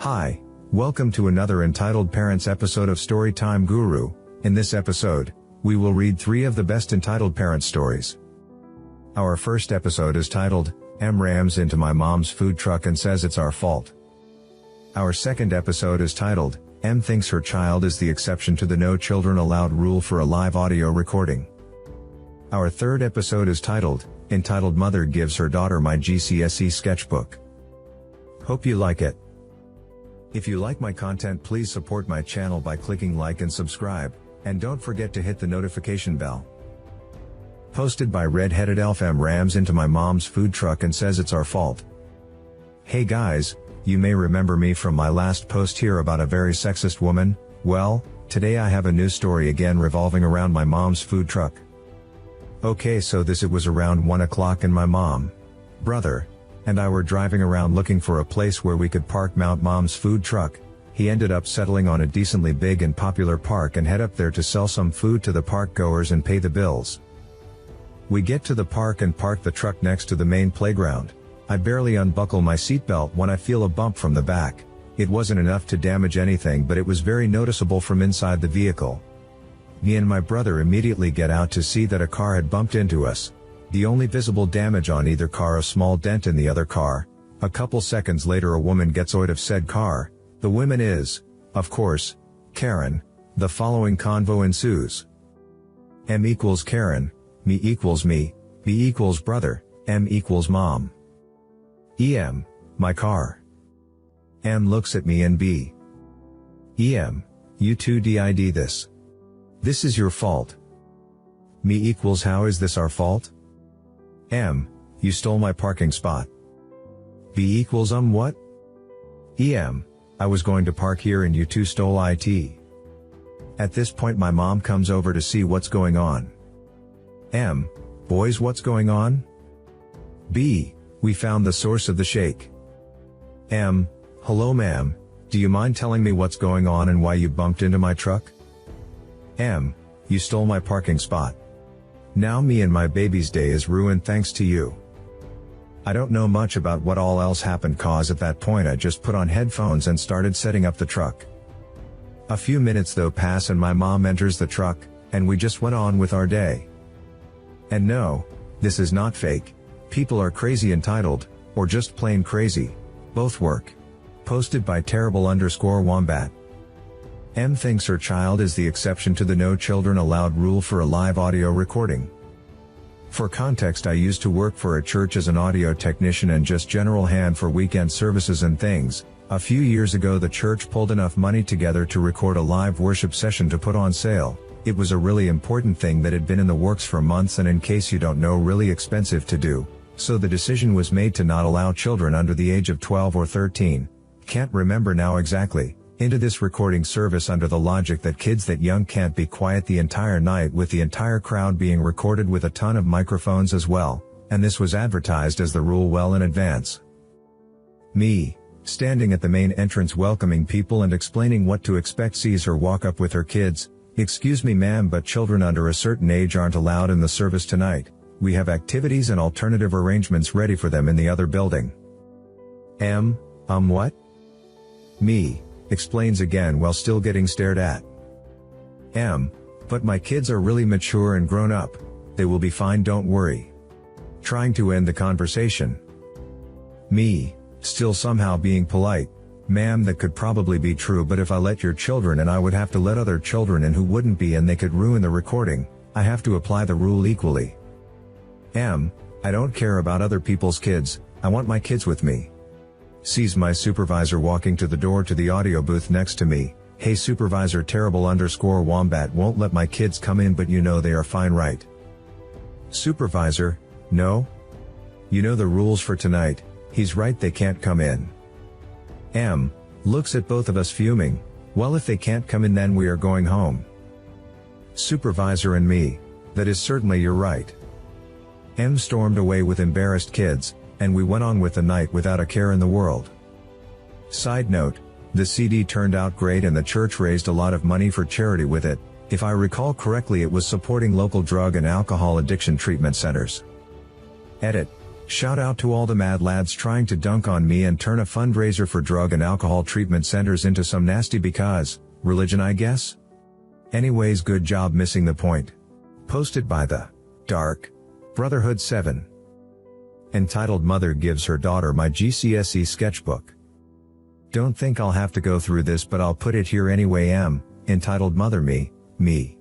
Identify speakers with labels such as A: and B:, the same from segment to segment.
A: Hi, welcome to another Entitled Parents episode of StorytimeGuru. In this episode, we will read 3 of the best Entitled Parents stories. Our first episode is titled, "M rams into my mom's food truck and says it's our fault." Our second episode is titled, "M thinks her child is the exception to the no children allowed rule for a live audio recording." Our third episode is entitled Mother Gives Her Daughter My GCSE Sketchbook. Hope you like it. If you like my content, please support my channel by clicking like and subscribe, and don't forget to hit the notification bell. Posted by Red-Headed Elf. M rams into my mom's food truck and says it's our fault. Hey guys, you may remember me from my last post here about a very sexist woman. Well, today I have a new story again revolving around my mom's food truck. Okay, so it was around 1 o'clock and my mom, brother, and I were driving around looking for a place where we could park Mom's food truck. He ended up settling on a decently big and popular park and head up there to sell some food to the park goers and pay the bills. We get to the park and park the truck next to the main playground. I barely unbuckle my seatbelt when I feel a bump from the back. It wasn't enough to damage anything, but it was very noticeable from inside the vehicle. Me and my brother immediately get out to see that a car had bumped into us. The only visible damage on either car, a small dent in the other car. A couple seconds later a woman gets out of said car. The woman is, of course, Karen. The following convo ensues. M equals Karen, me equals me, B equals brother, M equals mom. EM, my car. M looks at me and B. EM, you two did this. This is your fault. Me equals, how is this our fault? M, you stole my parking spot. B equals, what? EM, I was going to park here and you two stole it. At this point my mom comes over to see what's going on. M, boys, what's going on? B, we found the source of the shake. M, hello ma'am, do you mind telling me what's going on and why you bumped into my truck? M, you stole my parking spot. Now me and my baby's day is ruined thanks to you. I don't know much about what all else happened, cause at that point I just put on headphones and started setting up the truck. A few minutes though pass and my mom enters the truck, and we just went on with our day. And no, this is not fake. People are crazy entitled, or just plain crazy. Both work. Posted by Terrible_Wombat. M thinks her child is the exception to the no children allowed rule for a live audio recording. For context, I used to work for a church as an audio technician and just general hand for weekend services and things. A few years ago the church pulled enough money together to record a live worship session to put on sale. It was a really important thing that had been in the works for months and, in case you don't know, really expensive to do. So the decision was made to not allow children under the age of 12 or 13. Can't remember now exactly. Into this recording service under the logic that kids that young can't be quiet the entire night, with the entire crowd being recorded with a ton of microphones as well, and this was advertised as the rule well in advance. Me, standing at the main entrance welcoming people and explaining what to expect, sees her walk up with her kids. "Excuse me ma'am, but children under a certain age aren't allowed in the service tonight. We have activities and alternative arrangements ready for them in the other building." M, what? Me, explains again while still getting stared at. M, but my kids are really mature and grown up. They will be fine, don't worry. Trying to end the conversation. Me, still somehow being polite. "Ma'am, that could probably be true, but if I let your children in I would have to let other children in who wouldn't be, and they could ruin the recording. I have to apply the rule equally." M, I don't care about other people's kids, I want my kids with me. Sees my supervisor walking to the door to the audio booth next to me. "Hey supervisor, Terrible_Wombat won't let my kids come in, but you know they are fine, right?" Supervisor, no? You know the rules for tonight. He's right, they can't come in. M, looks at both of us fuming. "Well, if they can't come in then we are going home." Supervisor and me, that is certainly you're right. M stormed away with embarrassed kids, and we went on with the night without a care in the world. Side note, the CD turned out great and the church raised a lot of money for charity with it. If I recall correctly, it was supporting local drug and alcohol addiction treatment centers. Edit. Shout out to all the mad lads trying to dunk on me and turn a fundraiser for drug and alcohol treatment centers into some nasty because, religion I guess? Anyways, good job missing the point. Posted by the Dark Brotherhood 7. Entitled Mother Gives Her Daughter My GCSE Sketchbook. Don't think I'll have to go through this, but I'll put it here anyway. Entitled Mother Me.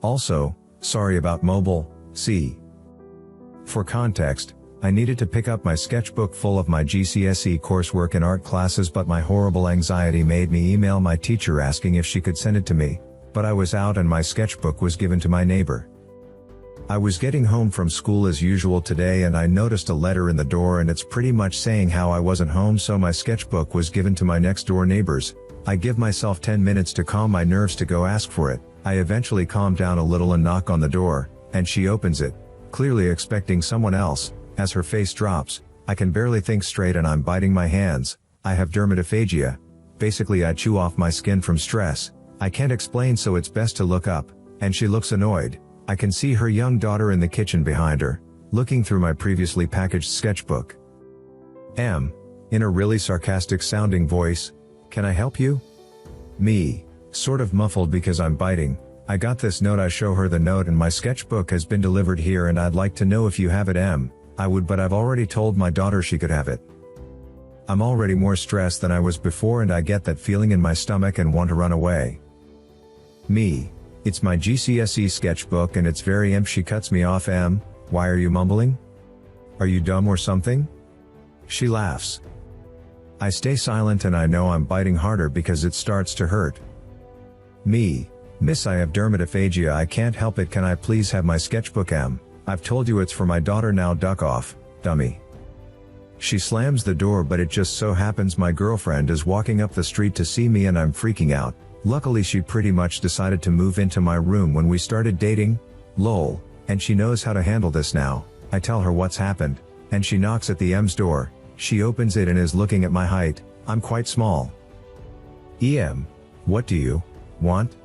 A: Also, sorry about mobile, see. For context, I needed to pick up my sketchbook full of my GCSE coursework in art classes, but my horrible anxiety made me email my teacher asking if she could send it to me, but I was out and my sketchbook was given to my neighbor. I was getting home from school as usual today and I noticed a letter in the door and it's pretty much saying how I wasn't home, so my sketchbook was given to my next door neighbors. I give myself 10 minutes to calm my nerves to go ask for it. I eventually calm down a little and knock on the door, and she opens it, clearly expecting someone else. As her face drops, I can barely think straight and I'm biting my hands. I have dermatophagia. Basically I chew off my skin from stress. I can't explain, so it's best to look up, and she looks annoyed. I can see her young daughter in the kitchen behind her, looking through my previously packaged sketchbook. In a really sarcastic sounding voice, "Can I help you?" Me, sort of muffled because I'm biting. "I got this note." I show her the note and my sketchbook has been delivered here and I'd like to know if you have it. I would, but I've already told my daughter she could have it. I'm already more stressed than I was before and I get that feeling in my stomach and want to run away. Me, it's my GCSE sketchbook and it's very empty. She cuts me off. Why are you mumbling? Are you dumb or something? She laughs. I stay silent and I know I'm biting harder because it starts to hurt. Me, "Miss, I have dermatophagia. I can't help it. Can I please have my sketchbook? I've told you it's for my daughter. Now duck off, dummy." She slams the door, but it just so happens my girlfriend is walking up the street to see me and I'm freaking out. Luckily she pretty much decided to move into my room when we started dating, lol, and she knows how to handle this now. I tell her what's happened, and she knocks at the M's door. She opens it and is looking at my height. I'm quite small. What do you want?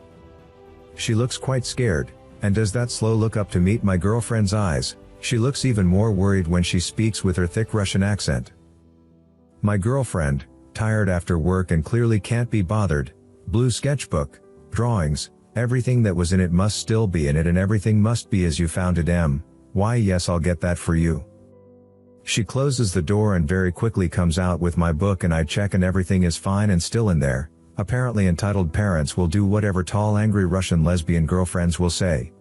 A: She looks quite scared, and does that slow look up to meet my girlfriend's eyes. She looks even more worried when she speaks with her thick Russian accent. My girlfriend, tired after work and clearly can't be bothered. Blue sketchbook, drawings, everything that was in it must still be in it and everything must be as you found it. Why, yes, I'll get that for you. She closes the door and very quickly comes out with my book and I check and everything is fine and still in there. Apparently entitled parents will do whatever tall angry Russian lesbian girlfriends will say.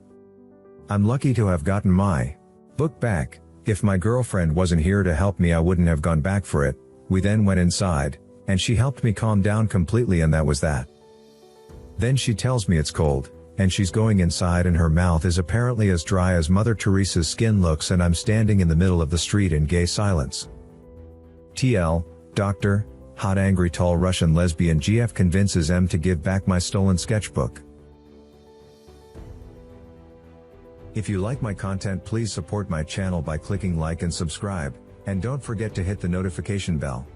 A: I'm lucky to have gotten my book back. If my girlfriend wasn't here to help me I wouldn't have gone back for it. We then went inside, and she helped me calm down completely and that was that. Then she tells me it's cold, and she's going inside and her mouth is apparently as dry as Mother Teresa's skin looks and I'm standing in the middle of the street in gay silence. TL, Doctor, hot angry tall Russian lesbian GF convinces M to give back my stolen sketchbook. If you like my content, please support my channel by clicking like and subscribe, and don't forget to hit the notification bell.